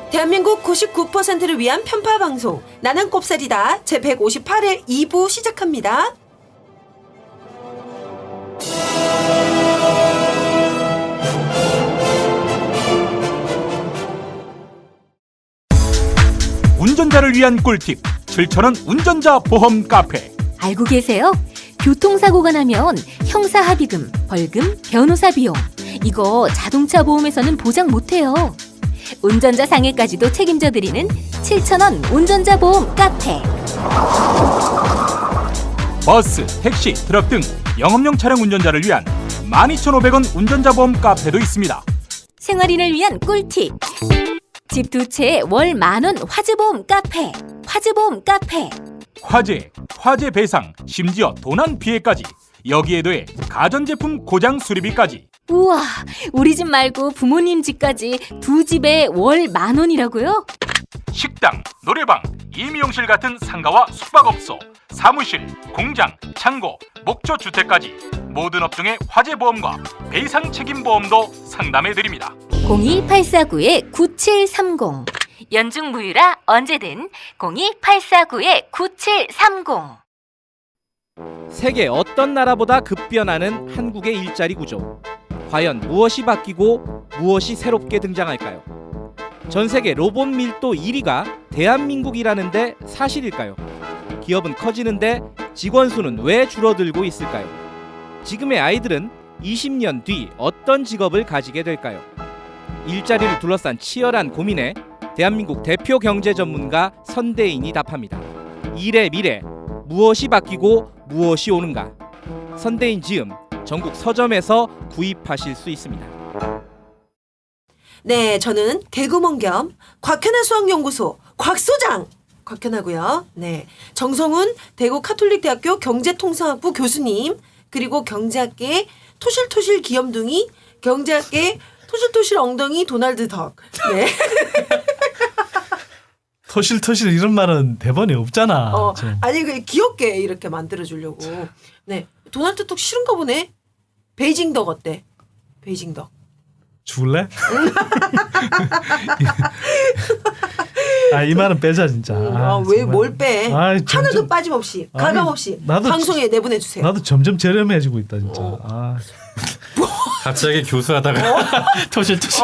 대한민국 99%를 위한 편파 방송 나는 꼽살이다 제 158회 2부 시작합니다. 운전자를 위한 꿀팁 7,000원 운전자 보험 카페. 알고 계세요? 교통사고가 나면 형사합의금, 벌금, 변호사 비용 이거 자동차 보험에서는 보장 못해요. 운전자 상해까지도 책임져 드리는 7,000원 운전자 보험 카페. 버스, 택시, 트럭 등 영업용 차량 운전자를 위한 12,500원 운전자 보험 카페도 있습니다. 생활인을 위한 꿀팁. 집 두 채 월 10,000원 화재보험 카페. 화재보험 카페. 화재 배상, 심지어 도난 피해까지. 여기에 더해 가전제품 고장 수리비까지. 우와, 우리 집 말고 부모님 집까지 두 집에 월 10,000원이라고요? 식당, 노래방, 임용실 같은 상가와 숙박업소, 사무실, 공장, 창고, 목조주택까지 모든 업종의 화재보험과 배상 책임보험도 상담해드립니다. 02849-9730 연중 무휴라 언제든 02849-9730. 세계 어떤 나라보다 급변하는 한국의 일자리 구조. 과연 무엇이 바뀌고 무엇이 새롭게 등장할까요? 전 세계 로봇 밀도 1위가 대한민국이라는데 사실일까요? 기업은 커지는데 직원 수는 왜 줄어들고 있을까요? 지금의 아이들은 20년 뒤 어떤 직업을 가지게 될까요? 일자리를 둘러싼 치열한 고민에 대한민국 대표 경제 전문가 선대인이 답합니다. 일의 미래, 무엇이 바뀌고 무엇이 오는가? 선대인 지음, 전국 서점에서 구입하실 수 있습니다. 네, 저는 개구먼 겸 곽현아 수학연구소 곽소장 곽현아고요. 네, 정성훈 대구 카톨릭대학교 경제통상학부 교수님, 그리고 경제학계 토실토실 귀염둥이, 경제학계 토실토실 엉덩이 도날드 덕. 네. 토실토실 이런 말은 대본에 없잖아. 아니 그 귀엽게 이렇게 만들어 주려고. 네, 도날드 덕 싫은가 보네. 베이징 덕 어때? 베이징 덕. 죽을래? 이 말은 빼자 진짜. 왜 뭘 빼? 하나도 점점, 빠짐없이 가감없이 나도 방송에 내보내 주세요. 나도 점점 저렴해지고 있다 진짜. 갑자기 교수하다가 토실토실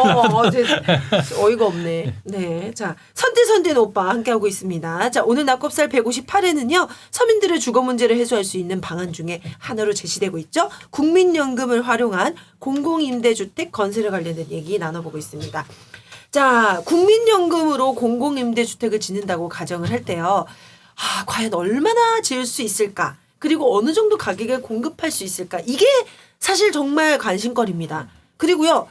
어이가 없네. 네, 자 선대선대는 오빠 함께하고 있습니다. 자 오늘 낙곱살 158회는요 서민들의 주거 문제를 해소할 수 있는 방안 중에 하나로 제시되고 있죠. 국민연금을 활용한 공공임대주택 건설에 관련된 얘기 나눠보고 있습니다. 자 국민연금으로 공공임대주택을 짓는다고 가정을 할 때요. 과연 얼마나 지을 수 있을까? 그리고 어느 정도 가격에 공급할 수 있을까? 이게 사실 정말 관심거리입니다. 그리고요,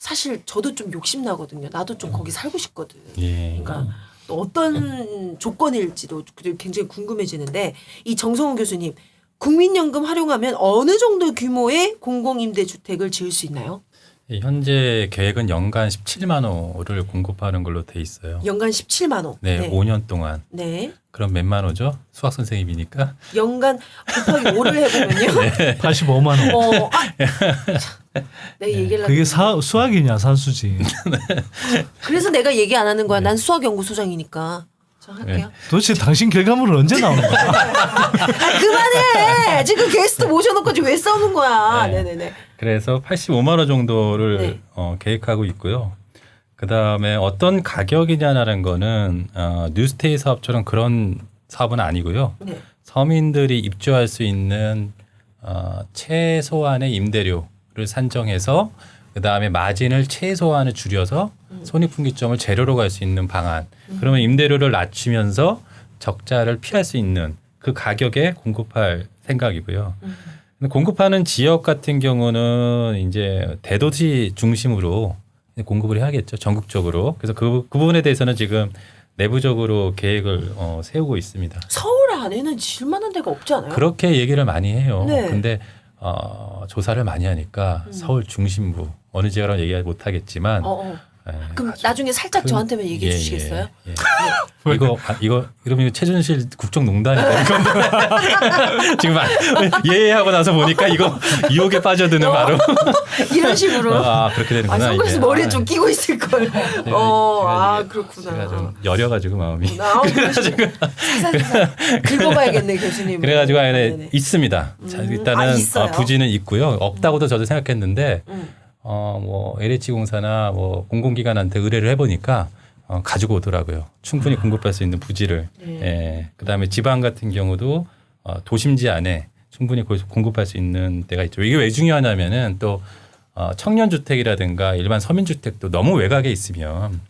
사실 저도 좀 욕심 나거든요. 나도 좀 거기 살고 싶거든. 예. 그러니까 어떤 조건일지도 굉장히 궁금해지는데 이 정성훈 교수님, 국민연금 활용하면 어느 정도 규모의 공공임대주택을 지을 수 있나요? 현재 계획은 연간 17만 호를 공급하는 걸로 돼 있어요. 연간 17만 호. 네, 5년 동안. 네. 그럼 몇만 호죠? 수학 선생님이니까. 연간 곱하기 5를 해보면요. 네. 85만 원. 내가 얘기를 그게 수학이냐 산수지. 그래서 내가 얘기 안 하는 거야. 난 수학연구소장이니까. 자, 할게요. 도대체 당신 결과물은 언제 나오는 거야? 그만해. 지금 게스트 모셔놓고 지금 왜 싸우는 거야. 네. 네네네. 그래서 85만 호 정도를 네. 계획하고 있고요. 그다음에 어떤 가격이냐라는 거는 뉴스테이 사업처럼 그런 사업은 아니고요. 네. 서민들이 입주할 수 있는 최소한의 임대료를 산정해서 그다음에 마진을 최소한을 줄여서 손익분기점을 제로로 갈 수 있는 방안. 그러면 임대료를 낮추면서 적자를 피할 수 있는 그 가격에 공급할 생각이고요. 근데 공급하는 지역 같은 경우는 이제 대도시 중심으로 공급을 해야겠죠. 전국적으로. 그래서 그 부분에 대해서는 지금 내부적으로 계획을 세우고 있습니다. 서울 안에는 질만한 데가 없지 않아요? 그렇게 얘기를 많이 해요. 네. 근데 조사를 많이 하니까 서울 중심부 어느 지역이라고 얘기 못 하겠지만 그럼 나중에 살짝 저한테만 얘기해 주시겠어요? 예. 이거 이러면 최준실 국정농단이다. 이건 지금 예하고 나서 보니까 이거 유혹에 빠져드는 바로 이런 식으로. 그렇게 되는구나. 선글라스 이게. 머리에 좀 끼고 있을 걸. 제가 그렇구나. 제가 좀 여려가지고 마음이. 그래가지고 긁어봐야겠네 교수님. 그래가지고 안에 있습니다. 자, 일단은 있어요? 부지는 있고요. 없다고도 저도 생각했는데 뭐 LH공사나 뭐 공공기관한테 의뢰를 해보니까 가지고 오더라고요. 충분히 공급할 수 있는 부지를. 예. 그다음에 지방 같은 경우도 도심지 안에 충분히 공급할 수 있는 데가 있죠. 이게 왜 중요하냐면은 또 청년주택이라든가 일반 서민주택도 너무 외곽에 있으면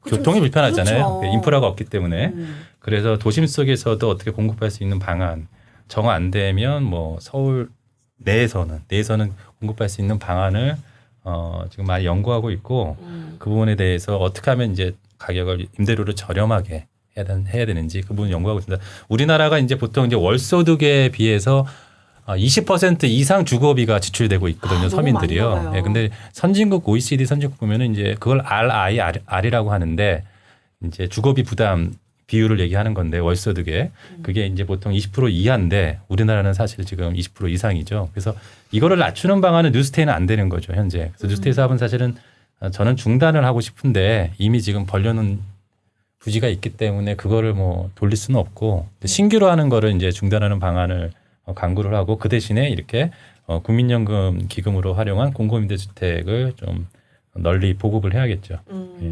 교통이 불편하잖아요. 그렇죠. 인프라가 없기 때문에. 그래서 도심 속에서도 어떻게 공급할 수 있는 방안 정 안 되면 뭐 서울 내에서는 공급할 수 있는 방안을 지금 많이 연구하고 있고 그 부분에 대해서 어떻게 하면 이제 가격을 임대료를 저렴하게 해야 되는지 그 부분 연구하고 있습니다. 우리나라가 이제 보통 이제 월소득에 비해서 20% 이상 주거비가 지출되고 있거든요. 너무 서민들이요. 많이 나가요. 예, 근데 선진국 OECD 선진국 보면은 이제 그걸 RIR이라고 하는데 이제 주거비 부담 비율을 얘기하는 건데 월소득에 그게 이제 보통 20% 이하인데 우리나라는 사실 지금 20% 이상이죠. 그래서 이거를 낮추는 방안은 뉴스테이는 안 되는 거죠 현재. 그래서 뉴스테이 사업은 사실은 저는 중단을 하고 싶은데 이미 지금 벌려놓은 부지가 있기 때문에 그거를 뭐 돌릴 수는 없고 신규로 하는 거를 이제 중단하는 방안을 강구를 하고 그 대신에 이렇게 국민연금 기금으로 활용한 공공임대주택을 좀 널리 보급을 해야겠죠.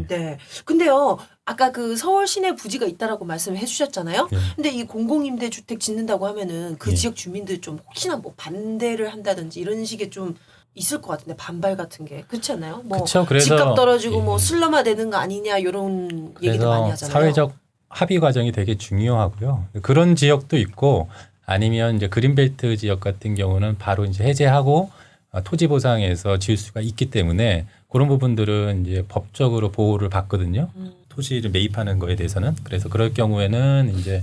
네. 근데요, 아까 그 서울 시내 부지가 있다라고 말씀해 주셨잖아요. 예. 근데 이 공공임대주택 짓는다고 하면은 그 예. 지역 주민들 좀 혹시나 뭐 반대를 한다든지 이런 식의 좀 있을 것 같은데 반발 같은 게 그렇지 않나요? 뭐 그쵸, 그래서 집값 떨어지고 예. 뭐 슬럼화 되는 거 아니냐 이런 얘기도 많이 그래서 하잖아요. 사회적 합의 과정이 되게 중요하고요. 그런 지역도 있고 아니면 이제 그린벨트 지역 같은 경우는 바로 이제 해제하고 토지 보상에서 지을 수가 있기 때문에 그런 부분들은 이제 법적으로 보호를 받거든요. 토지를 매입하는 거에 대해서는. 그래서 그럴 경우에는 이제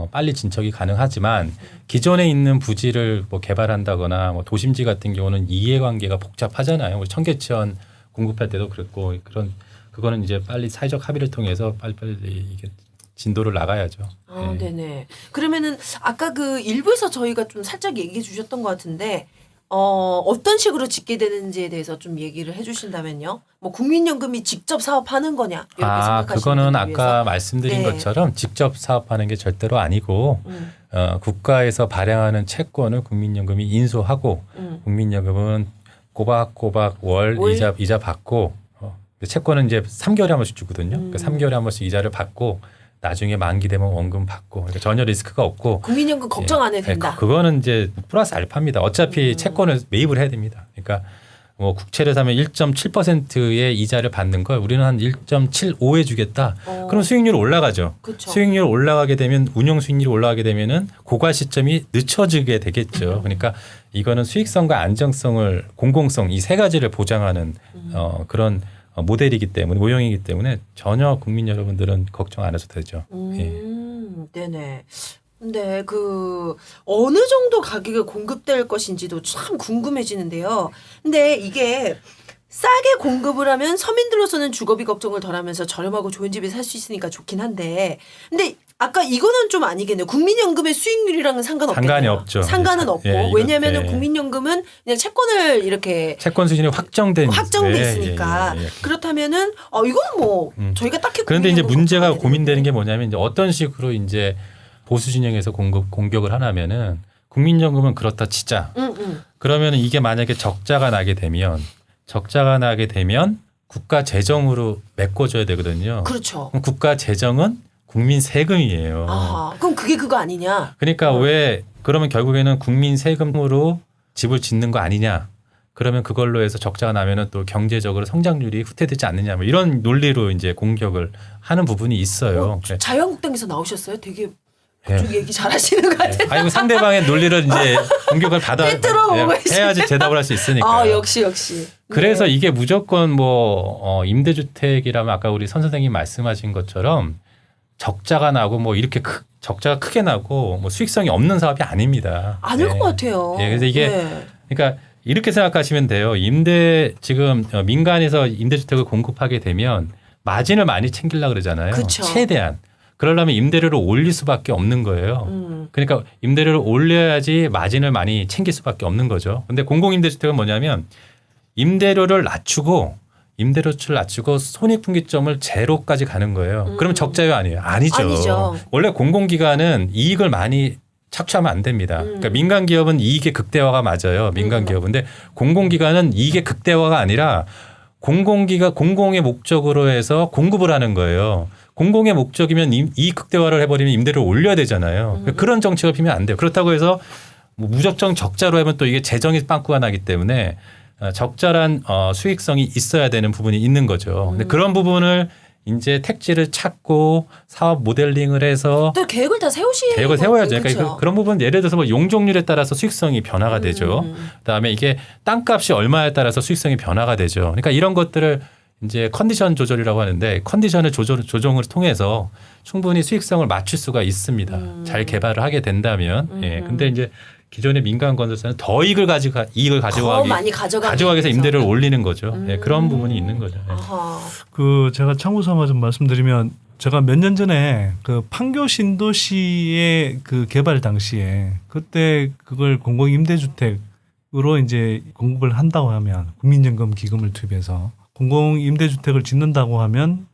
빨리 진척이 가능하지만 기존에 있는 부지를 뭐 개발한다거나 뭐 도심지 같은 경우는 이해관계가 복잡하잖아요. 우리 청계천 공급할 때도 그랬고 그거는 이제 빨리 사회적 합의를 통해서 빨리빨리 이게 진도를 나가야죠. 네. 네네. 그러면은 아까 그 일부에서 저희가 좀 살짝 얘기해 주셨던 것 같은데 어떤 식으로 짓게 되는지에 대해서 좀 얘기를 해주신다면요. 뭐 국민연금이 직접 사업하는 거냐 이렇게 생각하시는 그거는 분들 아까 위해서. 말씀드린 네. 것처럼 직접 사업하는 게 절대로 아니고 국가에서 발행하는 채권을 국민연금이 인수하고 국민연금은 꼬박꼬박 월 이자 받고 채권은 이제 3개월에 한 번씩 주거든요. 그러니까 3개월에 한 번씩 이자를 받고 나중에 만기 되면 원금 받고 그러니까 전혀 리스크가 없고 국민연금 걱정 안 해도 된다. 그거는 이제 플러스 알파입니다. 어차피 채권을 매입을 해야 됩니다. 그러니까 뭐 국채를 사면 1.7%의 이자를 받는 걸 우리는 한 1.75에 주겠다. 그럼 수익률이 올라가죠. 그쵸. 수익률 올라가게 되면 운용 수익률이 올라가게 되면은 고갈 시점이 늦춰지게 되겠죠. 그러니까 이거는 수익성과 안정성을 공공성 이 세 가지를 보장하는 그런 모델이기 때문에 모형이기 때문에 전혀 국민 여러분들은 걱정 안 하셔도 되죠. 예. 네네. 근데 그 어느 정도 가격에 공급될 것인지도 참 궁금해지는데요. 근데 이게 싸게 공급을 하면 서민들로서는 주거비 걱정을 덜하면서 저렴하고 좋은 집에 살 수 있으니까 좋긴 한데, 근데 아까 이거는 좀 아니겠네요. 국민연금의 수익률이랑은 상관없겠네요. 상관이 없죠. 상관은 없고 예, 이거, 왜냐하면 예. 국민연금은 그냥 채권을 이렇게 채권 수준이 확정돼 있으니까 그렇다면은 이거는 뭐 저희가 딱히 그런데 이제 국민연금 문제가 걱정 안 고민되는 해도 게 뭐냐면 이제 어떤 식으로 이제 보수 진영에서 공격을 하냐면은 국민연금은 그렇다 치자. 그러면 이게 만약에 적자가 나게 되면 국가 재정으로 메꿔줘야 되거든요. 그렇죠. 그럼 국가 재정은 국민 세금이에요. 그럼 그게 그거 아니냐? 그러니까 왜 그러면 결국에는 국민 세금으로 집을 짓는 거 아니냐? 그러면 그걸로 해서 적자가 나면은 또 경제적으로 성장률이 후퇴되지 않느냐? 뭐 이런 논리로 이제 공격을 하는 부분이 있어요. 그래. 자유한국당에서 나오셨어요? 되게 예. 그쪽 얘기 잘하시는 것 같아요. 아이고 상대방의 논리를 이제 공격을 꿰뚫어보고 해야지 대답을 할 수 있으니까. 역시. 그래서 네. 이게 무조건 뭐 임대주택이라면 아까 우리 선 선생님 말씀하신 것처럼 적자가 나고 뭐 이렇게 적자가 크게 나고 뭐 수익성이 없는 사업이 아닙니다. 아닐 것 같아요. 그래서 이게 네. 그러니까 이렇게 생각하시면 돼요. 지금 민간에서 임대주택을 공급하게 되면 마진을 많이 챙기려고 그러잖아요. 그쵸. 최대한. 그러려면 임대료를 올릴 수밖에 없는 거예요. 그러니까 임대료를 올려야지 마진을 많이 챙길 수밖에 없는 거죠. 근데 공공임대주택은 뭐냐면 임대료를 낮추고 손익분기점을 제로까지 가는 거예요. 그러면 적자요 아니에요? 아니죠. 원래 공공기관은 이익을 많이 착취하면 안 됩니다. 그러니까 민간 기업은 이익의 극대화가 맞아요. 민간 기업은. 근데 공공기관은 이익의 극대화가 아니라 공공의 목적으로 해서 공급을 하는 거예요. 공공의 목적이면 이익 극대화를 해버리면 임대료를 올려야 되잖아요. 그러니까 그런 정책을 피면 안 돼요. 그렇다고 해서 뭐 무작정 적자로 하면 또 이게 재정이 빵꾸가 나기 때문에 적절한 수익성이 있어야 되는 부분이 있는 거죠. 근데 그런 부분을 이제 택지를 찾고 사업 모델링을 해서 또 계획을 다 세우셔야죠. 계획을 세워야죠. 그러니까 그런 부분 예를 들어서 뭐 용적률에 따라서 수익성이 변화가 되죠. 그다음에 이게 땅값이 얼마에 따라서 수익성이 변화가 되죠. 그러니까 이런 것들을 이제 컨디션 조절이라고 하는데 컨디션을 조정을 통해서 충분히 수익성을 맞출 수가 있습니다. 잘 개발을 하게 된다면. 예. 근데 이제 기존의 민간 건설사는 더 이익을 가져가기 많이 가져가기 위해서 임대료를 올리는 거죠. 예, 그런 부분이 있는 거죠. 예. 아하. 그 제가 참고삼아 좀 말씀드리면 제가 몇 년 전에 그 판교 신도시의 그 개발 당시에 그때 그걸 공공임대주택으로 이제 공급을 한다고 하면 국민연금 기금을 투입해서 공공임대주택을 짓는다고 하면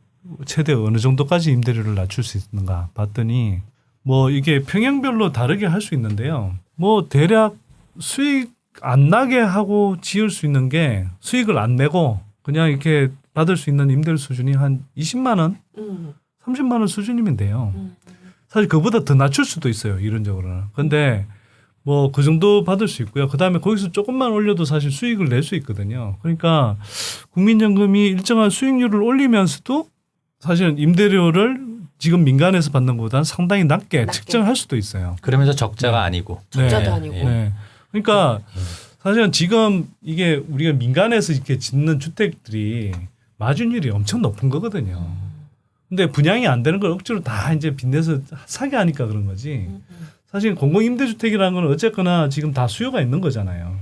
최대 어느 정도까지 임대료를 낮출 수 있는가 봤더니 뭐 이게 평형별로 다르게 할 수 있는데요. 뭐 대략 수익 안 나게 하고 지을 수 있는 게 수익을 안 내고 그냥 이렇게 받을 수 있는 임대료 수준이 한 20만 원, 30만 원 수준이면 돼요. 사실 그보다 더 낮출 수도 있어요. 이론적으로는. 근데 뭐 그 정도 받을 수 있고요. 그다음에 거기서 조금만 올려도 사실 수익을 낼 수 있거든요. 그러니까 국민연금이 일정한 수익률을 올리면서도 사실은 임대료를 지금 민간에서 받는 것보다는 상당히 낮게 책정할 수도 있어요. 그러면서 적자가 아니고. 적자도 아니고. 네. 그러니까 사실은 지금 이게 우리가 민간에서 이렇게 짓는 주택들이 마진율이 엄청 높은 거거든요. 근데 분양이 안 되는 걸 억지로 다 이제 빚내서 사게 하니까 그런 거지. 사실 공공임대주택이라는 건 어쨌거나 지금 다 수요가 있는 거잖아요.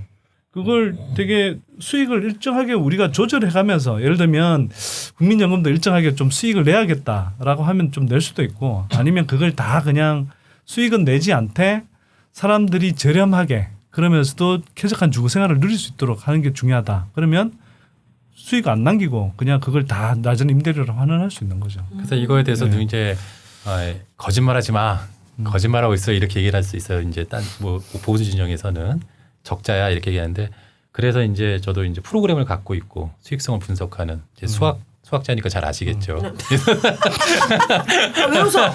그걸 되게 수익을 일정하게 우리가 조절해가면서 예를 들면 국민연금도 일정하게 좀 수익을 내야겠다라고 하면 좀 낼 수도 있고 아니면 그걸 다 그냥 수익은 내지 않되 사람들이 저렴하게 그러면서도 쾌적한 주거 생활을 누릴 수 있도록 하는 게 중요하다. 그러면 수익 안 남기고 그냥 그걸 다 낮은 임대료로 환원할 수 있는 거죠. 그래서 이거에 대해서도 네. 이제 거짓말하지 마. 거짓말하고 있어 이렇게 얘기를 할 수 있어요. 이제 뭐 보수 진영에서는 적자야 이렇게 얘기하는데 그래서 이제 저도 이제 프로그램을 갖고 있고 수익성을 분석하는 이제 수학자니까 잘 아시겠죠. 왜 웃어?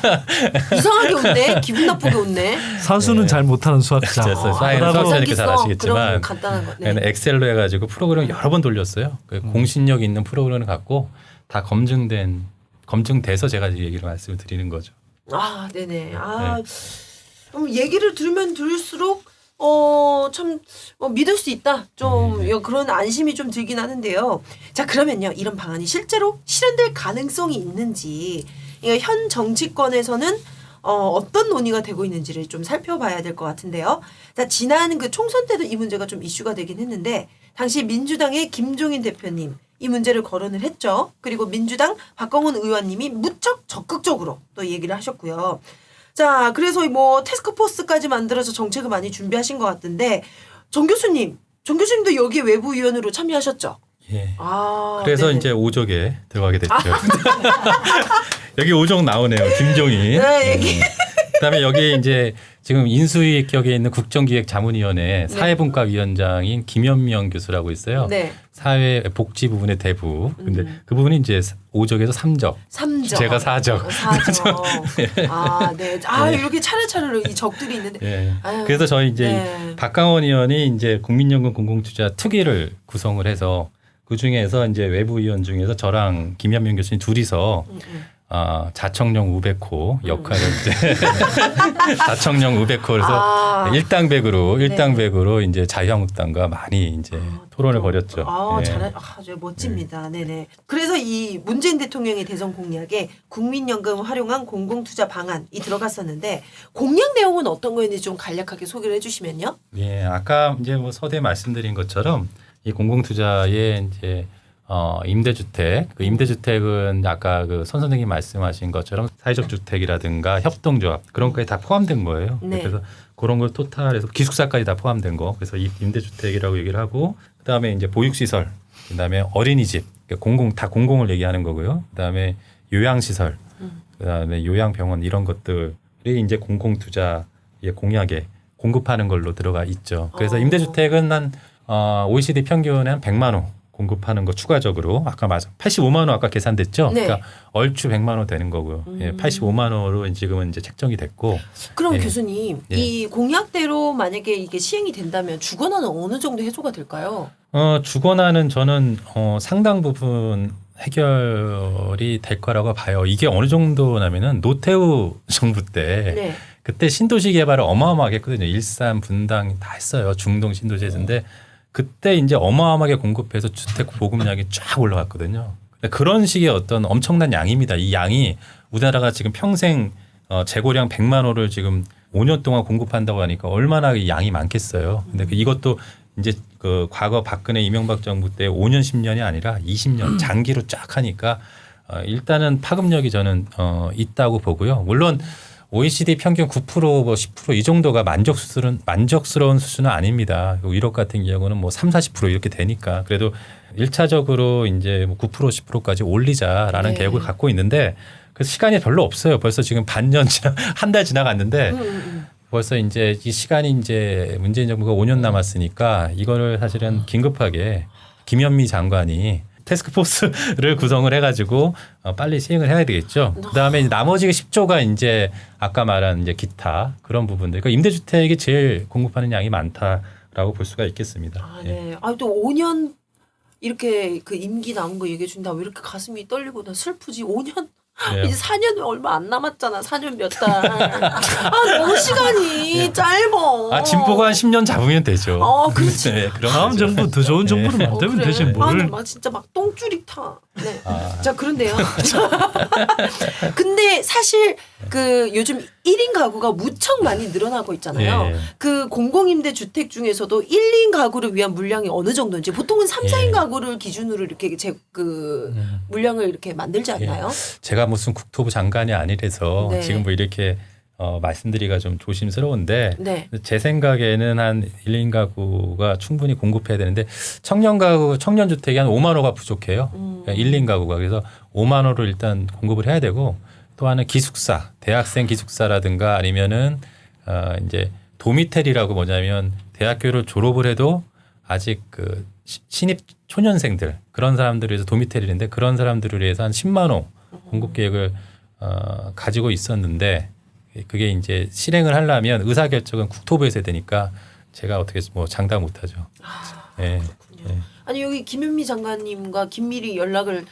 이상하게 웃네. 기분 나쁘게 웃네. 산수는 잘 못하는 수학자. 수학자니까 잘 아시겠지만 그런 간단한 거. 네. 엑셀로 해가지고 프로그램을 여러 번 돌렸어요. 그 공신력 있는 프로그램을 갖고 다 검증돼서 제가 이 얘기를 말씀을 드리는 거죠. 아, 네네. 얘기를 들으면 들을수록 참 믿을 수 있다. 좀 그런 안심이 좀 들긴 하는데요. 자, 그러면요. 이런 방안이 실제로 실현될 가능성이 있는지 현 정치권에서는 어떤 논의가 되고 있는지를 좀 살펴봐야 될 것 같은데요. 자, 지난 그 총선 때도 이 문제가 좀 이슈가 되긴 했는데 당시 민주당의 김종인 대표님 이 문제를 거론을 했죠. 그리고 민주당 박광훈 의원님이 무척 적극적으로 또 얘기를 하셨고요. 자, 그래서 뭐 태스크포스까지 만들어서 정책을 많이 준비하신 것 같은데 정 교수님도 여기에 외부위원으로 참여하셨죠? 예. 아, 그래서 네네. 이제 5적에 들어가게 됐죠. 여기 5적 나오네요. 김종인. 네, 여기. 그다음에 여기 이제 지금 인수위 격에 있는 국정기획자문위원회 사회분과위원장인 김현명 교수라고 있어요. 네. 사회복지 부분의 대부. 근데 그 부분이 이제 5적에서 3적. 3적. 제가 4적. 4적. 아, 네. 아, 이렇게 차례차례로 이 적들이 있는데. 예. 아유, 그래서 저희 이제 네. 박강원 의원이 이제 국민연금 공공투자 특위를 구성을 해서 그 중에서 이제 외부위원 중에서 저랑 김현명 교수님 둘이서 자청령 우백호 역할을 이제 자청령 우백호에서 일당백으로 이제 자유한국당과 많이 이제 토론을 벌였죠. 아주 멋집니다. 네네. 그래서 이 문재인 대통령의 대선 공약에 국민연금 활용한 공공투자 방안이 들어갔었는데 공약 내용은 어떤 거였는지 좀 간략하게 소개를 해주시면요. 예, 아까 이제 뭐 서두에 말씀드린 것처럼 이 공공투자의 이제 임대주택, 그 임대주택은 아까 그 선 선생님 말씀하신 것처럼 사회적 주택이라든가 협동조합 그런 거에 다 포함된 거예요. 네. 그래서 그런 걸 토탈해서 기숙사까지 다 포함된 거. 그래서 이 임대주택이라고 얘기를 하고 그다음에 이제 보육시설, 그다음에 어린이집, 그러니까 공공을 얘기하는 거고요. 그다음에 요양시설, 그다음에 요양병원 이런 것들이 이제 공공투자의 공약에 공급하는 걸로 들어가 있죠. 그래서 임대주택은 한 OECD 평균에 한 100만 호 공급하는 거 추가적으로 아까 맞아 85만 원 아까 계산됐죠. 네. 그러니까 얼추 100만 원 되는 거고요. 예, 85만 원으로 지금은 이제 책정이 됐고. 그럼 예. 교수님 예. 이 공약대로 만약에 이게 시행이 된다면 주거난은 어느 정도 해소가 될까요? 주거난은 저는 상당 부분 해결이 될 거라고 봐요. 이게 어느 정도냐면은 노태우 정부 때 네. 그때 신도시 개발을 어마어마하게 했거든요. 일산, 분당 다 했어요. 중동 신도시 했는데 그때 이제 어마어마하게 공급해서 주택 보급량이 쫙 올라갔거든요. 그런 식의 어떤 엄청난 양입니다. 이 양이 우리나라가 지금 평생 재고량 100만 호를 지금 5년 동안 공급한다고 하니까 얼마나 이 양이 많겠어요. 근데 이것도 이제 그 과거 박근혜 이명박 정부 때 5년 10년이 아니라 20년 장기로 쫙 하니까 일단은 파급력이 저는 있다고 보고요. 물론 OECD 평균 9% 뭐 10% 이 정도가 만족스러운 수준은 아닙니다. 유럽 같은 경우는 뭐 3, 40% 이렇게 되니까 그래도 1차적으로 이제 뭐 9% 10%까지 올리자라는 네. 계획을 갖고 있는데 그 시간이 별로 없어요. 벌써 지금 반년 한 달 지나갔는데 벌써 이제 이 시간이 이제 문재인 정부가 5년 남았으니까 이거를 사실은 긴급하게 김현미 장관이 태스크포스를 구성을 해가지고 빨리 시행을 해야 되겠죠. 그다음에 나머지 10조가 이제 아까 말한 이제 기타 그런 부분들. 그러니까 임대주택이 제일 공급하는 양이 많다라고 볼 수가 있겠습니다. 예. 네. 또 5년 이렇게 그 임기 남은 거 얘기해 준다. 왜 이렇게 가슴이 떨리고 나 슬프지? 5년? 예. 이제 4년 얼마 안 남았잖아. 4년 몇 달. 너무 시간이 짧어. 진보가 한 10년 잡으면 되죠. 그렇지. 네, 그럼 다음 되죠. 정부 더 좋은 정부를 만들면 그래. 되지 뭘. 나막 진짜 막 똥줄이 타. 네. 자, 그런데요. 근데 사실 그 요즘 1인 가구가 무척 많이 늘어나고 있잖아요. 예. 그 공공임대 주택 중에서도 1인 가구를 위한 물량이 어느 정도인지 보통은 3, 4인 예. 가구를 기준으로 이렇게 물량을 이렇게 만들지 않나요? 제가 무슨 국토부 장관이 아니라서 네. 지금 뭐 이렇게 말씀드리기가 좀 조심스러운데 네. 제 생각에는 한 1인 가구가 충분히 공급해야 되는데 청년 주택이 한 5만 호가 부족해요. 그러니까 1인 가구가. 그래서 5만 호를 일단 공급을 해야 되고 또 하나는 기숙사, 대학생 기숙사라든가 아니면은 이제 도미텔이라고 뭐냐면 대학교를 졸업을 해도 아직 그 신입 초년생들 그런 사람들을 위해서 도미텔인데 그런 사람들을 위해서 한 10만 호 공급 계획을 가지고 있었는데 그게 이제 실행을 하려면 의사결정은 국토부에서 해야 되니까 제가 어떻게 뭐 장담 못하죠. 예. 예. 아니 여기 김현미 장관님과 긴밀히 연락을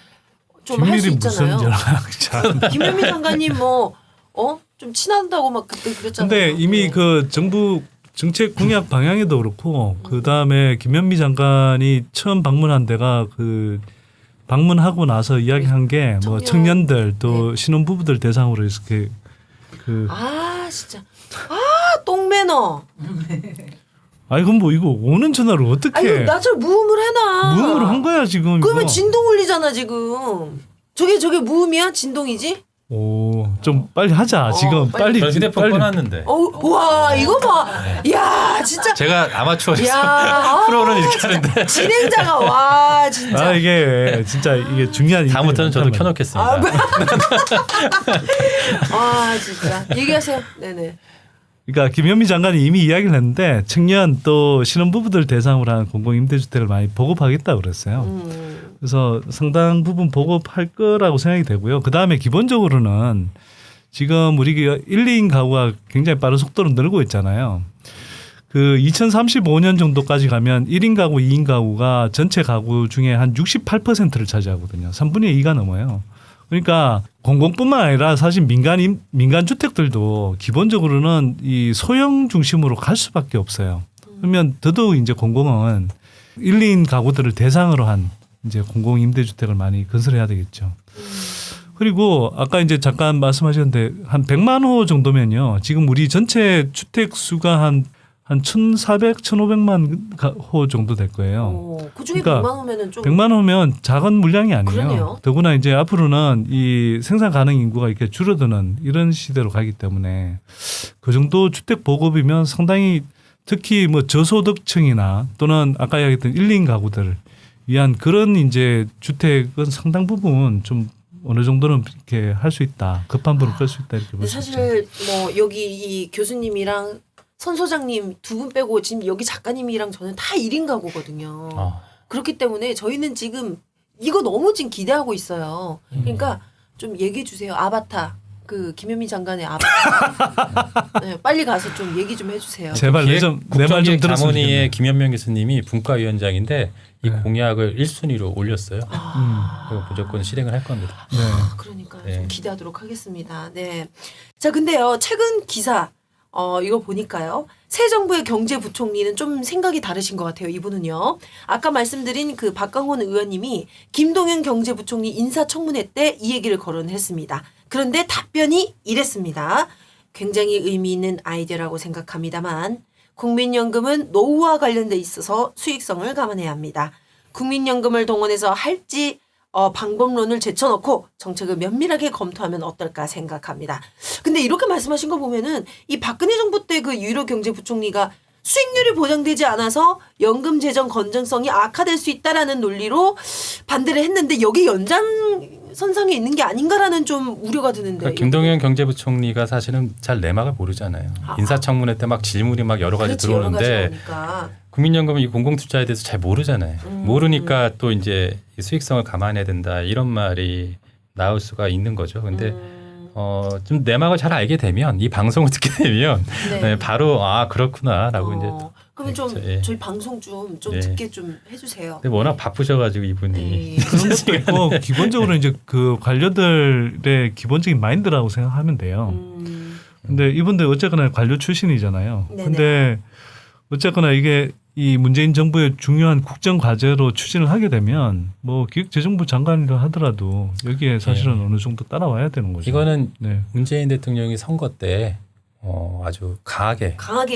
좀 할 수 비밀이 무슨 있잖아요. 참. 김현미 장관님 좀 친하다고 막 그때 그랬잖아요. 근데 이미 그 정부 정책 공약 방향에도 그렇고 그 다음에 김현미 장관이 처음 방문한 데가 그 방문하고 나서 이야기한 게 뭐 청년들 또 신혼부부들 대상으로 이렇게 그 진짜 똥매너. 아니 그럼 뭐 이거 오는 전화를 어떻게 나처럼 무음을 해놔. 무음으로 한 거야 지금. 그러면 이거. 진동 울리잖아 지금. 저게 무음이야? 진동이지? 좀 빨리 하자 지금 빨리. 빨리. 저 휴대폰 빨리. 꺼놨는데 와 이거 봐. 야 진짜. 제가 아마추어라서 야 프로는 이렇게 하는데 진행자가 와 진짜. 이게 진짜 이게 중요한. 다음부터는 저도 일들이 켜놓겠습니다. 진짜. 얘기하세요. 네네. 그러니까 김현미 장관이 이미 이야기를 했는데 청년 또 신혼부부들 대상으로 한 공공임대주택을 많이 보급하겠다고 그랬어요. 그래서 상당 부분 보급할 거라고 생각이 되고요. 그다음에 기본적으로는 지금 우리 1, 2인 가구가 굉장히 빠른 속도로 늘고 있잖아요. 그 2035년 정도까지 가면 1인 가구, 2인 가구가 전체 가구 중에 한 68%를 차지하거든요. 3분의 2가 넘어요. 그러니까 공공뿐만 아니라 사실 민간 주택들도 기본적으로는 이 소형 중심으로 갈 수밖에 없어요. 그러면 더더욱 이제 공공은 1, 2인 가구들을 대상으로 한 이제 공공 임대주택을 많이 건설해야 되겠죠. 그리고 아까 이제 잠깐 말씀하셨는데 한 100만 호 정도면요. 지금 우리 전체 주택 수가 한 1,400, 1,500만 호 정도 될 거예요. 그 중에 그러니까 100만 호면은 좀 100만 호면 작은 물량이 아니에요. 그러네요. 더구나 이제 앞으로는 이 생산 가능 인구가 이렇게 줄어드는 이런 시대로 가기 때문에 그 정도 주택 보급이면 상당히 특히 뭐 저소득층이나 또는 아까 이야기했던 1, 2인 가구들 위한 그런 이제 주택은 상당 부분 좀 어느 정도는 이렇게 할 수 있다. 급한 불을 끌 수 있다 이렇게 볼 수 있죠. 사실 뭐 여기 이 교수님이랑 선 소장님 두 분 빼고 지금 여기 작가님이랑 저는 다 1인 가구거든요. 그렇기 때문에 저희는 지금 이거 너무 지금 기대하고 있어요. 그러니까 좀 얘기해 주세요. 아바타. 그 김현미 장관의 아바타. 네, 빨리 가서 좀 얘기 좀 해주세요. 제발 내 말 좀 들었으면 좋겠네요. 자문위의 김현명 교수님이 분과위원장인데 이 네. 공약을 1순위로 올렸어요. 그리고 무조건 실행을 할 겁니다. 네. 그러니까 네. 좀 기대하도록 하겠습니다. 네. 자, 근데요 최근 기사 이거 보니까요 새 정부의 경제부총리는 좀 생각이 다르신 것 같아요. 이분은요 아까 말씀드린 그 박강원 의원님이 김동연 경제부총리 인사청문회 때 이 얘기를 거론했습니다. 그런데 답변이 이랬습니다. 굉장히 의미 있는 아이디어라고 생각합니다만 국민연금은 노후와 관련돼 있어서 수익성을 감안해야 합니다. 국민연금을 동원해서 할지 방법론을 제쳐놓고 정책을 면밀하게 검토하면 어떨까 생각합니다. 근데 이렇게 말씀하신 거 보면은 이 박근혜 정부 때 그 유일호 경제부총리가 수익률이 보장되지 않아서 연금 재정 건전성이 악화될 수 있다라는 논리로 반대를 했는데 여기 연장선상에 있는 게 아닌가라는 좀 우려가 드는데. 그러니까 김동연 경제부총리가 사실은 잘 내막을 모르잖아요. 인사청문회 때 막 질문이 막 여러 가지 그렇지, 들어오는데 여러 가지 나오니까. 국민연금은 이 공공투자에 대해서 잘 모르잖아요. 모르니까 또 이제 이 수익성을 감안해야 된다 이런 말이 나올 수가 있는 거죠. 근데 좀 내막을 잘 알게 되면 이 방송을 듣게 되면 네. 바로 그렇구나라고 이제. 그러면 좀 예. 저희 방송 좀 예. 듣게 좀 해주세요. 근데 워낙 바쁘셔가지고 이분이. 네. 그런 것도 있고 기본적으로 이제 그 관료들의 기본적인 마인드라고 생각하면 돼요. 근데 이분들 어쨌거나 관료 출신이잖아요. 네네. 근데 어쨌거나 이게 이 문재인 정부의 중요한 국정 과제로 추진을 하게 되면 뭐 기획재정부 장관이라 하더라도 여기에 사실은 네. 어느 정도 따라와야 되는 거죠. 이거는 네. 문재인 대통령이 선거 때 아주 강하게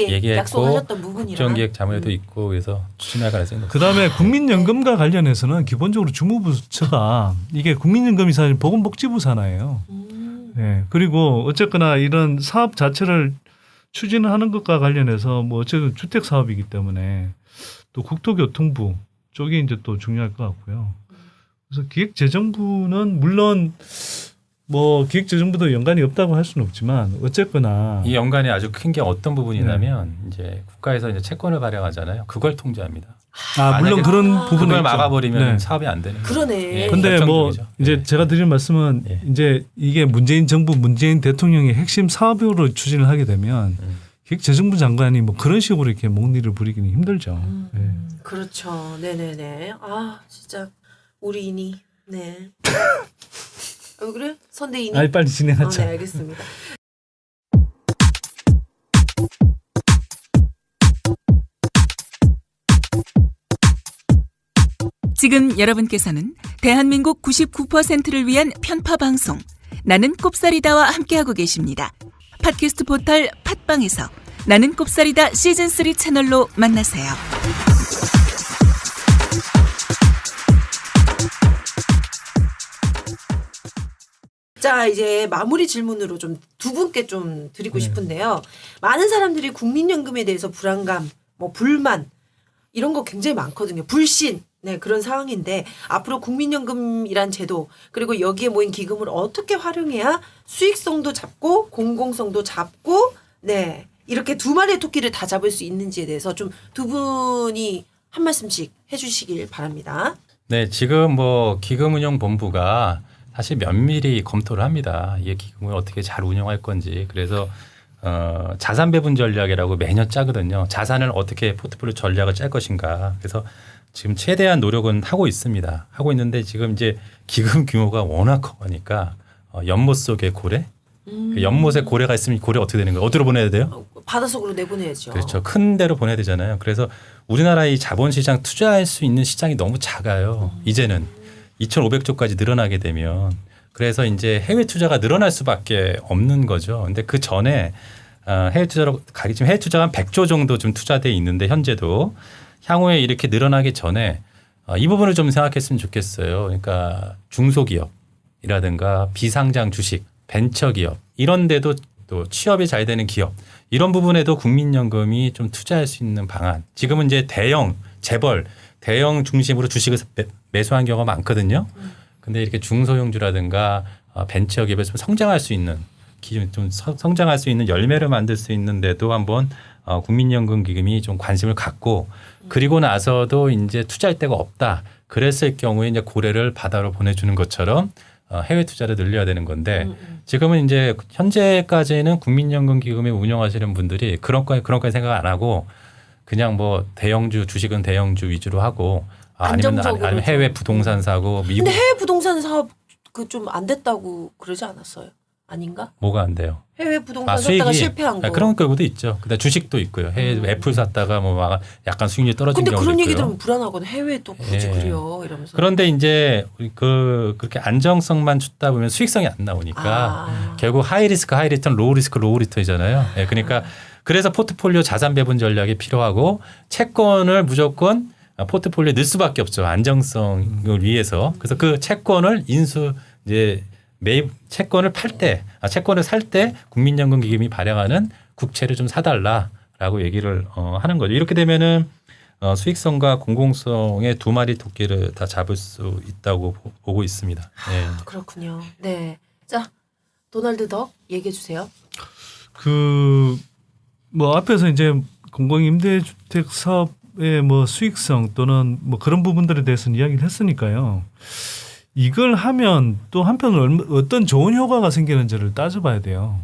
얘기했고 약속하셨던 부분이라. 국정기획자문회도 있고 그래서 추진할 가능성이 높습니다. 그다음에 국민연금과 관련해서는 기본적으로 주무부처가 이게 국민연금이 사실 보건복지부 산하예요. 네. 그리고 어쨌거나 이런 사업 자체를 추진을 하는 것과 관련해서 뭐 어쨌든 주택 사업이기 때문에 또 국토교통부 쪽이 이제 또 중요할 것 같고요. 그래서 기획재정부는 물론 뭐 기획재정부도 연관이 없다고 할 수는 없지만 어쨌거나 이 연관이 아주 큰 게 어떤 부분이냐면 이제 국가에서 이제 채권을 발행하잖아요. 그걸 통제합니다. 물론 그런 부분을 그걸 막아버리면 네. 사업이 안 되는 거예요. 그러네. 예, 근데 뭐 결정적이죠. 이제 예. 제가 드릴 말씀은 예. 이제 이게 문재인 정부 문재인 대통령의 핵심 사업으로 추진을 하게 되면 기획재정부 장관이 뭐 그런 식으로 이렇게 목리를 부리기는 힘들죠. 네. 그렇죠. 네네네. 아 진짜 우리 이니. 네. 왜 그래? 선대이니. 아니 빨리 진행하자. 네 알겠습니다. 지금 여러분께서는 대한민국 99%를 위한 편파 방송 나는 꼽사리다와 함께하고 계십니다. 팟캐스트 포털 팟빵에서 나는 꼽사리다 시즌3 채널로 만나세요. 자 이제 마무리 질문으로 좀 두 분께 좀 드리고 싶은데요. 많은 사람들이 국민연금에 대해서 불안감, 뭐 불만 이런 거 굉장히 많거든요. 불신. 네, 그런 상황인데 앞으로 국민연금이란 제도 그리고 여기에 모인 기금을 어떻게 활용해야 수익성도 잡고 공공성도 잡고 네 이렇게 두 마리의 토끼를 다 잡을 수 있는지에 대해서 좀 두 분이 한 말씀씩 해주시길 바랍니다. 네, 지금 뭐 기금운용본부가 사실 면밀히 검토를 합니다. 이 기금을 어떻게 잘 운영할 건지. 그래서 자산 배분 전략이라고 매년 짜거든요. 자산을 어떻게 포트폴리오 전략을 짤 것인가. 그래서 지금 최대한 노력은 하고 있습니다. 하고 있는데 지금 이제 기금 규모가 워낙 커가니까 연못 속에 고래, 그 연못에 고래가 있으면 고래 어떻게 되는 거예요? 어디로 보내야 돼요? 바닷속으로 내보내야죠. 그렇죠. 큰 데로 보내야 되잖아요. 그래서 우리나라 이 자본시장 투자할 수 있는 시장이 너무 작아요. 이제는 2,500조까지 늘어나게 되면 그래서 이제 해외 투자가 늘어날 수밖에 없는 거죠. 근데 그 전에 해외 투자로 가기 지금 해외 투자가 한 100조 정도 좀 투자돼 있는데 현재도 향후에 이렇게 늘어나기 전에 이 부분을 좀 생각했으면 좋겠어요. 그러니까 중소기업이라든가 비상장 주식, 벤처기업 이런 데도 또 취업이 잘 되는 기업 이런 부분에도 국민연금이 좀 투자할 수 있는 방안. 지금은 이제 대형 재벌 대형 중심으로 주식을 매수한 경우가 많거든요. 근데 이렇게 중소형주라든가 벤처기업에서 좀 성장할 수 있는 기준 좀 성장할 수 있는 열매를 만들 수 있는데도 한번 국민연금 기금이 좀 관심을 갖고 그리고 나서도 이제 투자할 데가 없다. 그랬을 경우에 이제 고래를 바다로 보내주는 것처럼 해외 투자를 늘려야 되는 건데 지금은 이제 현재까지는 국민연금 기금을 운영하시는 분들이 그런까지 생각 안 하고 그냥 뭐 대형주 주식은 대형주 위주로 하고 아니면 해외 부동산 사고 미국. 근데 해외 부동산 사업 그 좀 안 됐다고 그러지 않았어요? 아닌가? 뭐가 안 돼요? 해외 부동산 샀다가 실패한 거. 그런 경우도 있죠. 그다음 주식도 있고요. 해외 애플 샀다가 뭐 막 약간 수익률이 떨어진 근데 경우도 그런 있고요. 얘기 들으면 불안하거든. 해외 또 굳이 예. 그래요 이러면서. 그런데 이제 그렇게 안정성만 찾다 보면 수익성이 안 나오니까 결국 하이 리스크 하이 리턴, 로우 리스크 로우 리턴이잖아요. 예, 그러니까 그래서 포트폴리오 자산 배분 전략이 필요하고 채권을 무조건 포트폴리오에 넣을 수밖에 없죠. 안정성을 위해서. 그래서 그 채권을 이제 채권을 채권을 살 때 국민연금 기금이 발행하는 국채를 좀 사달라라고 얘기를 하는 거죠. 이렇게 되면은 수익성과 공공성의 두 마리 토끼를 다 잡을 수 있다고 보고 있습니다. 네. 그렇군요. 네. 자, 도널드 덕 얘기해 주세요. 뭐 앞에서 이제 공공임대주택 사업의 뭐 수익성 또는 뭐 그런 부분들에 대해서는 이야기를 했으니까요. 이걸 하면 또 한편으로 어떤 좋은 효과가 생기는지를 따져봐야 돼요.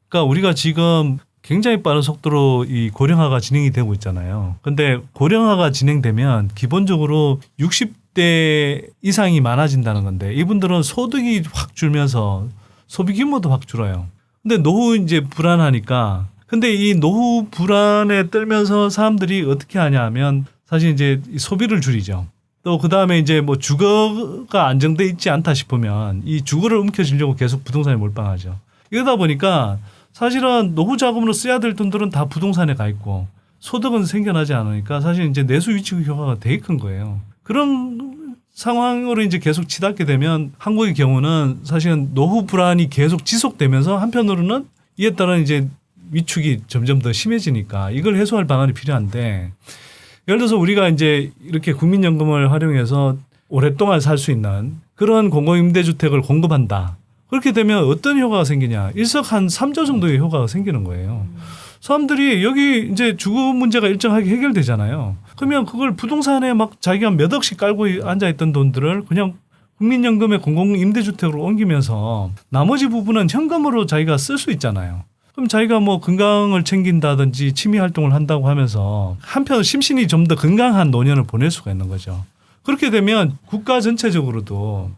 그러니까 우리가 지금 굉장히 빠른 속도로 이 고령화가 진행이 되고 있잖아요. 근데 고령화가 진행되면 기본적으로 60대 이상이 많아진다는 건데 이분들은 소득이 확 줄면서 소비 규모도 확 줄어요. 근데 노후 이제 불안하니까 근데 이 노후 불안에 떨면서 사람들이 어떻게 하냐 하면 사실 이제 소비를 줄이죠. 또 그다음에 이제 뭐 주거가 안정돼 있지 않다 싶으면 이 주거를 움켜쥐려고 계속 부동산에 몰빵하죠. 이러다 보니까 사실은 노후 자금으로 써야 될 돈들은 다 부동산에 가 있고 소득은 생겨나지 않으니까 사실 이제 내수 위축 효과가 되게 큰 거예요. 그런 상황으로 이제 계속 치닫게 되면 한국의 경우는 사실은 노후 불안이 계속 지속되면서 한편으로는 이에 따른 이제 위축이 점점 더 심해지니까 이걸 해소할 방안이 필요한데 예를 들어서 우리가 이제 이렇게 국민연금을 활용해서 오랫동안 살 수 있는 그런 공공임대주택을 공급한다. 그렇게 되면 어떤 효과가 생기냐. 일석 한 3조 정도의 효과가 생기는 거예요. 사람들이 여기 이제 주거 문제가 일정하게 해결되잖아요. 그러면 그걸 부동산에 막 자기가 몇 억씩 깔고 앉아있던 돈들을 그냥 국민연금의 공공임대주택으로 옮기면서 나머지 부분은 현금으로 자기가 쓸 수 있잖아요. 그럼 자기가 뭐 건강을 챙긴다든지 취미 활동을 한다고 하면서 한편 심신이 좀 더 건강한 노년을 보낼 수가 있는 거죠. 그렇게 되면 국가 전체적으로도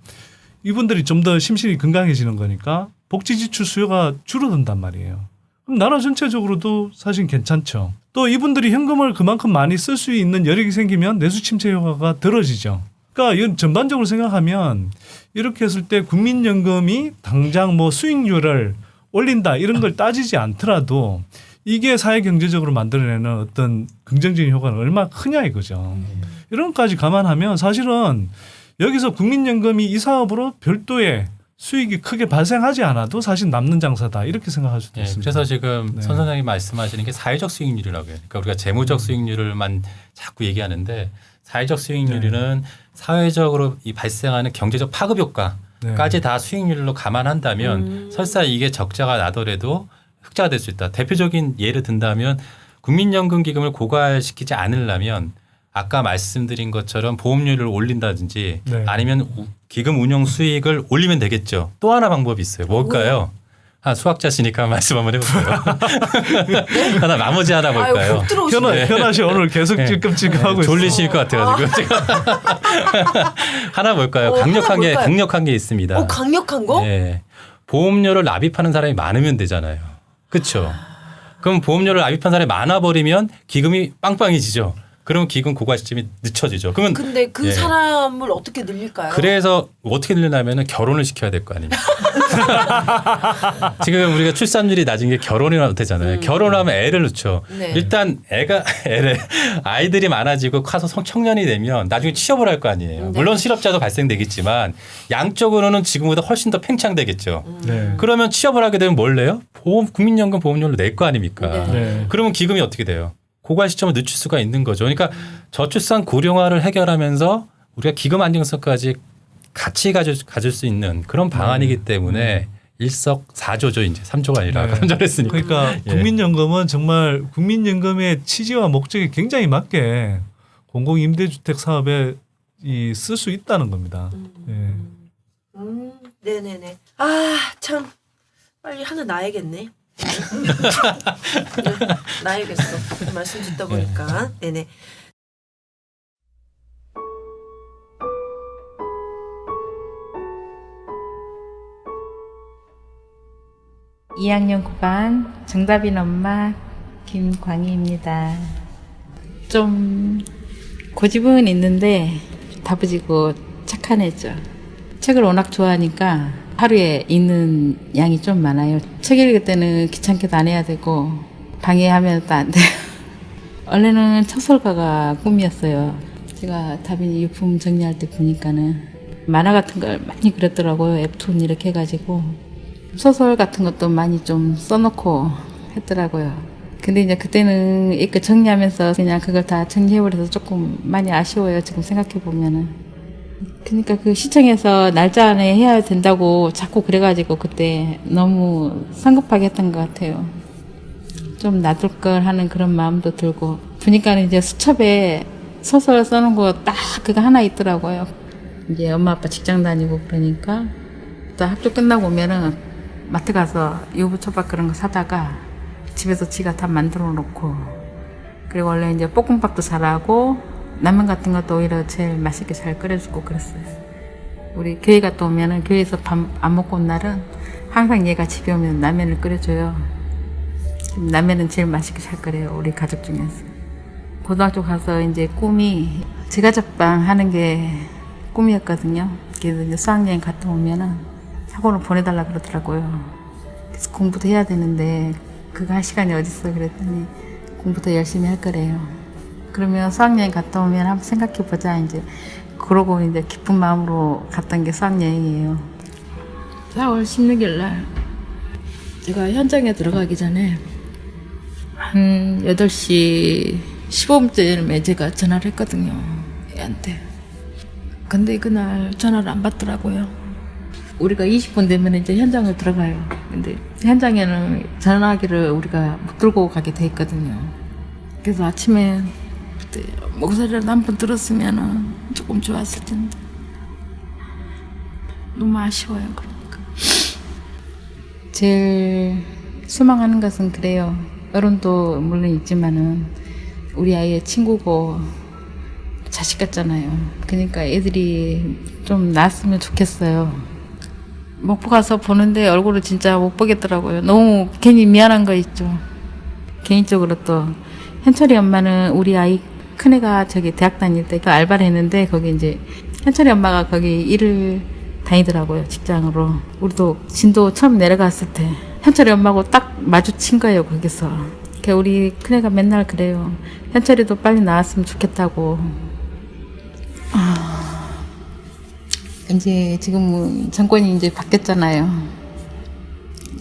이분들이 좀 더 심신이 건강해지는 거니까 복지 지출 수요가 줄어든단 말이에요. 그럼 나라 전체적으로도 사실 괜찮죠. 또 이분들이 현금을 그만큼 많이 쓸 수 있는 여력이 생기면 내수 침체 효과가 떨어지죠. 그러니까 이건 전반적으로 생각하면 이렇게 했을 때 국민연금이 당장 뭐 수익률을 올린다 이런 걸 따지지 않더라도 이게 사회 경제적으로 만들어내는 어떤 긍정적인 효과는 얼마나 크냐 이거죠. 이런 것까지 감안하면 사실은 여기서 국민연금이 이 사업으로 별도의 수익이 크게 발생하지 않아도 사실 남는 장사다 이렇게 생각할 수도 있습니다. 그래서 지금 네. 선 선생님이 말씀하시는 게 사회적 수익률이라고 해요. 그러니까 우리가 재무적 수익률을만 자꾸 얘기하는데 사회적 수익률은 사회적으로 이 발생하는 경제적 파급 효과까지 다 수익률로 감안한다면 설사 이게 적자가 나더라도 흑자가 될 수 있다. 대표적인 예를 든다면 국민연금 기금을 고갈시키지 않으려면 아까 말씀드린 것처럼 보험료를 올린다든지 아니면 기금 운용 수익을 올리면 되겠죠. 또 하나 방법이 있어요. 뭘까요? 수학자시니까 말씀 한번 해볼까요? 하나 나머지 하나 볼까요? 아유, 훅 들어오시네. 현아 씨 오늘 계속 찔끔찔끔하고 있어. 졸리실 것 같아가지고 제가 하나 볼까요? 하나 강력한 게 볼까요? 강력한 게 있습니다. 강력한 거? 네. 보험료를 납입하는 사람이 많으면 되잖아요. 그렇죠? 그럼 보험료를 납입한 사람이 많아버리면 기금이 빵빵해지죠. 그러면 기금 고갈 시점이 늦춰지죠. 그러면 근데 그 예. 사람을 어떻게 늘릴까요? 그래서 어떻게 늘리냐면은 결혼을 시켜야 될 거 아닙니까? 지금 우리가 출산율이 낮은 게 결혼이 되잖아요. 결혼하면 애를 낳죠. 네. 일단 아이들이 많아지고 커서 청년이 되면 나중에 취업을 할 거 아니에요. 네. 물론 실업자도 발생되겠지만 양적으로는 지금보다 훨씬 더 팽창되겠죠. 네. 그러면 취업을 하게 되면 뭘 내요? 국민연금 보험료를 낼 거 아닙니까? 네. 네. 그러면 기금이 어떻게 돼요? 고갈 시점을 늦출 수가 있는 거죠. 그러니까 저출산 고령화를 해결하면서 우리가 기금 안정성까지 같이 가질 수 있는 그런 방안이기 때문에 일석사조죠. 이제 3조가 아니라 네. 그런 줄 알았으니까. 그러니까 예. 국민연금은 정말 국민연금의 취지와 목적에 굉장히 맞게 공공임대주택 사업에 쓸 수 있다는 겁니다. 예. 네네네. 참 빨리 하나 놔야겠네. 놔야겠어. 말씀 듣다 보니까. 네네. 이 2학년 9반 정답인 엄마 김광희입니다. 좀 고집은 있는데 다부지고 착한 애죠. 책을 워낙 좋아하니까 하루에 읽는 양이 좀 많아요. 책 읽을 때는 귀찮게도 안 해야 되고 방해하면 또 안 돼요. 원래는 척설가가 꿈이었어요. 제가 다빈이 유품 정리할 때 보니까는 만화 같은 걸 많이 그렸더라고요. 웹툰 이렇게 해가지고 소설 같은 것도 많이 좀 써놓고 했더라고요. 근데 이제 그때는 이렇게 정리하면서 그냥 그걸 다 정리해버려서 조금 많이 아쉬워요. 지금 생각해보면은. 그러니까 그 시청에서 날짜 안에 해야 된다고 자꾸 그래가지고 그때 너무 성급하게 했던 것 같아요. 좀 놔둘 걸 하는 그런 마음도 들고. 보니까 이제 수첩에 소설 써놓은 거 딱 그거 하나 있더라고요. 이제 엄마 아빠 직장 다니고 그러니까 또 학교 끝나고 오면은 마트 가서 유부초밥 그런 거 사다가 집에서 지가 다 만들어 놓고, 그리고 원래 이제 볶음밥도 잘하고 라면 같은 것도 오히려 제일 맛있게 잘 끓여주고 그랬어요. 우리 교회 갔다 오면은 교회에서 밥 안 먹고 온 날은 항상 얘가 집에 오면 라면을 끓여줘요. 라면은 제일 맛있게 잘 끓여요. 우리 가족 중에서. 고등학교 가서 이제 꿈이 제과제빵 하는 게 꿈이었거든요. 그래서 이제 수학여행 갔다 오면은 학원을 보내달라 그러더라고요. 그래서 공부도 해야 되는데 그거 할 시간이 어딨어 그랬더니 공부도 열심히 할 거래요. 그러면 수학여행 갔다 오면 한번 생각해보자 이제 그러고 이제 기쁜 마음으로 갔던 게 수학여행이에요. 4월 16일 날 제가 현장에 들어가기 전에 한 8시 15분쯤에 제가 전화를 했거든요. 애한테. 근데 그날 전화를 안 받더라고요. 우리가 20분 되면 이제 현장을 들어가요. 근데 현장에는 전화기를 우리가 못 들고 가게 돼 있거든요. 그래서 아침에 그때 목소리를 한 번 들었으면 조금 좋았을 텐데 너무 아쉬워요. 그러니까 제일 소망하는 것은 그래요. 어른도 물론 있지만은 우리 아이의 친구고 자식 같잖아요. 그러니까 애들이 좀 나았으면 좋겠어요. 목포 가서 보는데 얼굴을 진짜 못 보겠더라고요. 너무 괜히 미안한 거 있죠. 개인적으로 또 현철이 엄마는 우리 아이 큰애가 저기 대학 다닐 때 그 알바를 했는데 거기 이제 현철이 엄마가 거기 일을 다니더라고요. 직장으로. 우리도 진도 처음 내려갔을 때 현철이 엄마하고 딱 마주친 거예요. 거기서. 그러니까 우리 큰애가 맨날 그래요. 현철이도 빨리 나왔으면 좋겠다고. 이제 지금 정권이 이제 바뀌었잖아요.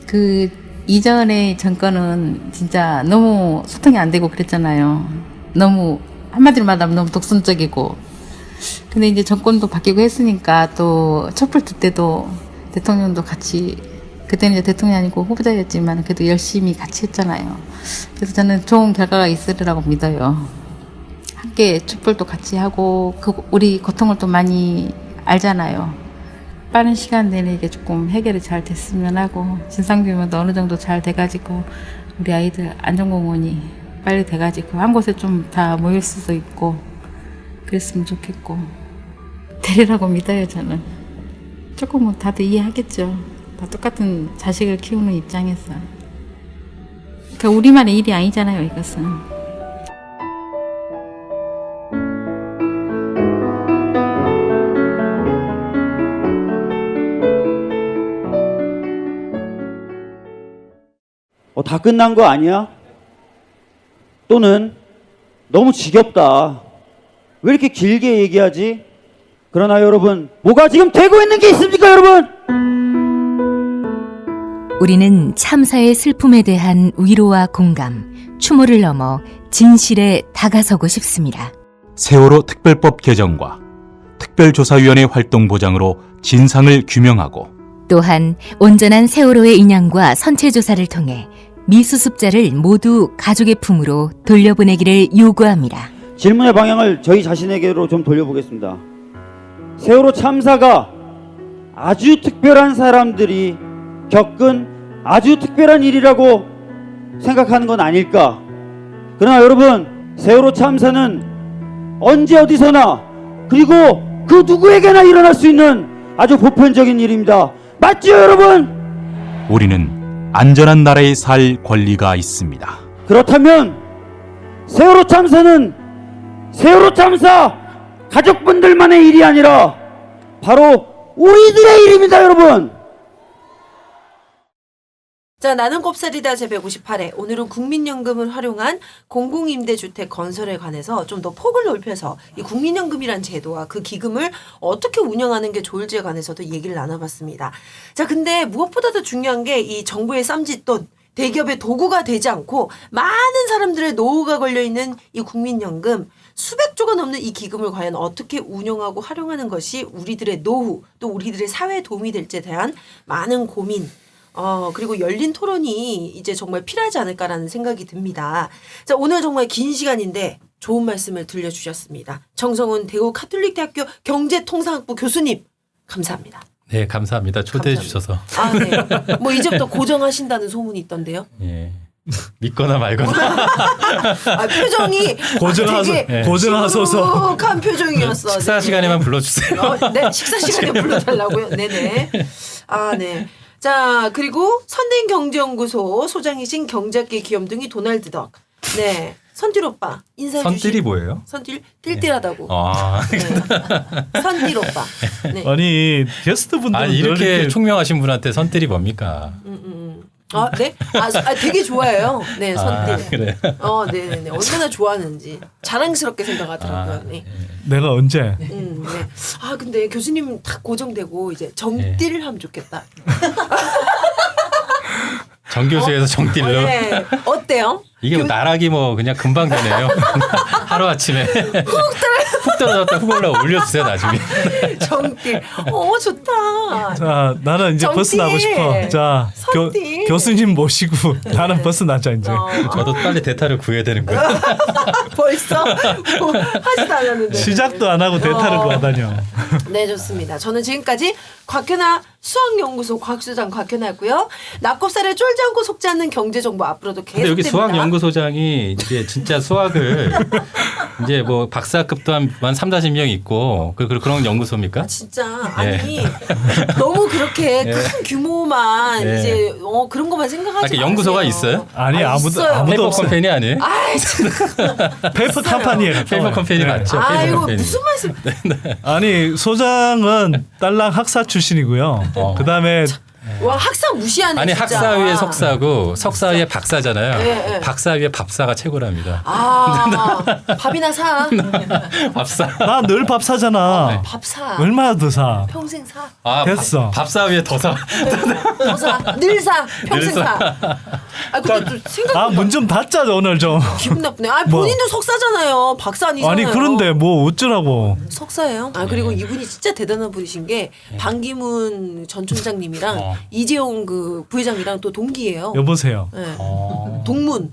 그 이전의 정권은 진짜 너무 소통이 안 되고 그랬잖아요. 너무 한마디로 말하면 너무 독선적이고. 근데 이제 정권도 바뀌고 했으니까 또 촛불 들 때도 대통령도 같이, 그때는 이제 대통령이 아니고 후보자였지만 그래도 열심히 같이 했잖아요. 그래서 저는 좋은 결과가 있으리라고 믿어요. 함께 촛불도 같이 하고 우리 고통을 또 많이 알잖아요. 빠른 시간 내에 이게 조금 해결이 잘 됐으면 하고 진상규명도 어느 정도 잘 돼가지고 우리 아이들 안전공원이 빨리 돼가지고 한 곳에 좀 다 모일 수도 있고 그랬으면 좋겠고 되리라고 믿어요 저는. 조금은 다들 이해하겠죠. 다 똑같은 자식을 키우는 입장에서. 그러니까 우리만의 일이 아니잖아요 이것은. 다 끝난 거 아니야? 또는 너무 지겹다. 왜 이렇게 길게 얘기하지? 그러나 여러분, 뭐가 지금 되고 있는 게 있습니까, 여러분? 우리는 참사의 슬픔에 대한 위로와 공감, 추모를 넘어 진실에 다가서고 싶습니다. 세월호 특별법 개정과 특별조사위원회 활동 보장으로 진상을 규명하고 또한 온전한 세월호의 인양과 선체 조사를 통해 미수습자를 모두 가족의 품으로 돌려보내기를 요구합니다. 질문의 방향을 저희 자신에게로 좀 돌려보겠습니다. 세월호 참사가 아주 특별한 사람들이 겪은 아주 특별한 일이라고 생각하는 건 아닐까? 그러나 여러분, 세월호 참사는 언제 어디서나 그리고 그 누구에게나 일어날 수 있는 아주 보편적인 일입니다. 맞죠, 여러분? 우리는 안전한 나라에 살 권리가 있습니다. 그렇다면 세월호 참사는 세월호 참사 가족분들만의 일이 아니라 바로 우리들의 일입니다, 여러분. 자, 나는 곱살이다 제158회. 오늘은 국민연금을 활용한 공공임대주택 건설에 관해서 좀 더 폭을 넓혀서 이 국민연금이란 제도와 그 기금을 어떻게 운영하는 게 좋을지에 관해서도 얘기를 나눠봤습니다. 자, 근데 무엇보다도 중요한 게 이 정부의 쌈짓돈, 대기업의 도구가 되지 않고 많은 사람들의 노후가 걸려있는 이 국민연금, 수백조가 넘는 이 기금을 과연 어떻게 운영하고 활용하는 것이 우리들의 노후, 또 우리들의 사회에 도움이 될지에 대한 많은 고민, 그리고 열린 토론이 이제 정말 필요하지 않을까라는 생각이 듭니다. 자, 오늘 정말 긴 시간인데 좋은 말씀을 들려주셨습니다. 정성훈 대구 카톨릭대학교 경제통상학부 교수님, 감사합니다. 네, 감사합니다. 초대해 감사합니다. 주셔서. 아, 네. 뭐 이제부터 고정하신다는 소문이 있던데요. 예. 믿거나 말거나. 아, 표정이 되게 고정하소서. 시무룩한 표정이었어. 식사 네. 시간에만 불러주세요. 네, 식사 시간에 불러달라고요. 네네. 아, 네. 자, 그리고 선den경제연구소 소장이신 경제학계 귀염둥이 도날드 덕. 네. 선딜 오빠 인사해 주시. 선딜이 뭐예요? 선딜 띨띨하다고. 아, 네. 선딜 오빠. 네. 아니 게스트분들은 아니 이렇게 총명하신 분한테 선딜이 뭡니까? 아, 네? 되게 좋아해요. 네, 선딜. 아, 그래. 네네네. 얼마나 좋아하는지 자랑스럽게 생각하더라고요. 네. 내가 언제 네. 아, 근데 교수님 딱 고정되고 이제 정띠를 하면 좋겠다. 정교수에서 정딜로. 네. 어때요? 이게 뭐 나락이 뭐 그냥 금방 되네요. 하루 아침에 훅 떨어졌다 훅 올라 올려주세요 나중에. 정띠. 좋다. 자 나는 이제 정띠. 벗어나고 싶어. 자 선띠. 교수님 모시고 나는 벗어나자 이제. 저도 빨리 대타를 구해야 되는 거예요. 벌써 뭐 하지도 않았는데. 시작도 안 하고 대타를 구하다뇨. 네, 좋습니다. 저는 지금까지 곽현아 수학연구소 과학수장 곽현아였고요. 낙곱살에 쫄지 않고 속지 않는 경제정보 앞으로도 근데 여기 계속됩니다. 수학연구소장이 이제 진짜 수학을 이제 뭐 박사급도 한 30-40명 있고 그런 연구소입니까? 진짜 네. 아니 너무 그렇게 네. 큰 규모만 네. 이제 그런 것만 생각하지 마세요. 연구소가 있어요? 아니 아무도 있어요. 아무도 페이퍼 없어요. 컴퍼니 아니에요? 아이, 참. 페이퍼 컴퍼니예요. 페이퍼 컴퍼니 맞죠? 아이고 페이퍼 컴퍼니. 무슨 말씀? 아니 소장은 딸랑 학사 출신이고요. 그다음에 와 학사 무시하네. 아니 진짜. 학사 위에 석사고 석사 위에 박사잖아요. 네. 박사 위에 밥사가 최고랍니다. 아 밥이나 사. 밥사. 나 늘 밥 사잖아. 밥 사. 얼마나 더 사? 평생 사. 아, 됐어. 밥사 위에 더 사. 더 사. 늘 사. 평생 늘 사. 아 근데 또 생각. 문 좀 닫자 오늘 좀. 기분 나쁘네. 아 뭐. 본인도 석사잖아요. 박사 아니잖아요. 아니 그런데 뭐 어쩌라고. 석사예요. 아 그리고 이분이 진짜 대단한 분이신 게 반기문 전 총장님이랑 이재용 그 부회장이랑 또 동기예요. 여보세요. 네. 동문.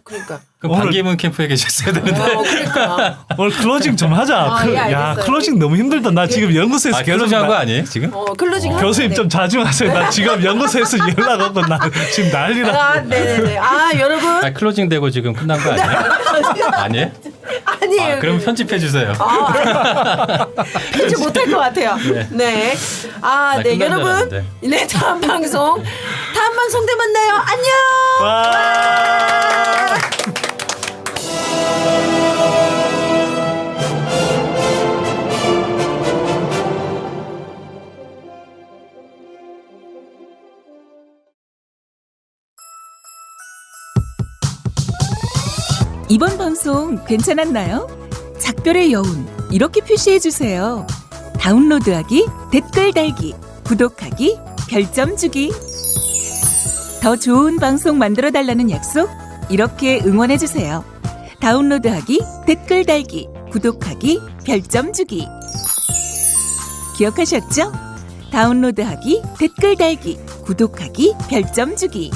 그러니까. 그럼 오늘- 반기문 캠프에 계셨어야 되는데. 그러니까. 오늘 클로징 좀 하자. 예, 야, 알겠어요. 클로징 너무 힘들다. 나 지금 연구소에서 아, 계속 클로징한 거 아니에요 지금? 클로징. 교수님 하는데. 좀 자중하세요. 나 지금 연구소에서 연락 오고 나 지금 난리나. 네네네. 여러분. 아, 클로징 되고 지금 끝난 거 아니에요? 아니에요? 아니에요. 그럼 편집해 주세요. 편집 못할 것 같아요. 네. 네. 끝난 줄 여러분. 알았는데. 네. 다음 방송 때 만나요. 안녕. 와. 이번 방송 괜찮았나요? 작별의 여운 이렇게 표시해 주세요. 다운로드하기, 댓글 달기, 구독하기, 별점 주기. 더 좋은 방송 만들어 달라는 약속 이렇게 응원해 주세요. 다운로드하기, 댓글 달기, 구독하기, 별점 주기. 기억하셨죠? 다운로드하기, 댓글 달기, 구독하기, 별점 주기.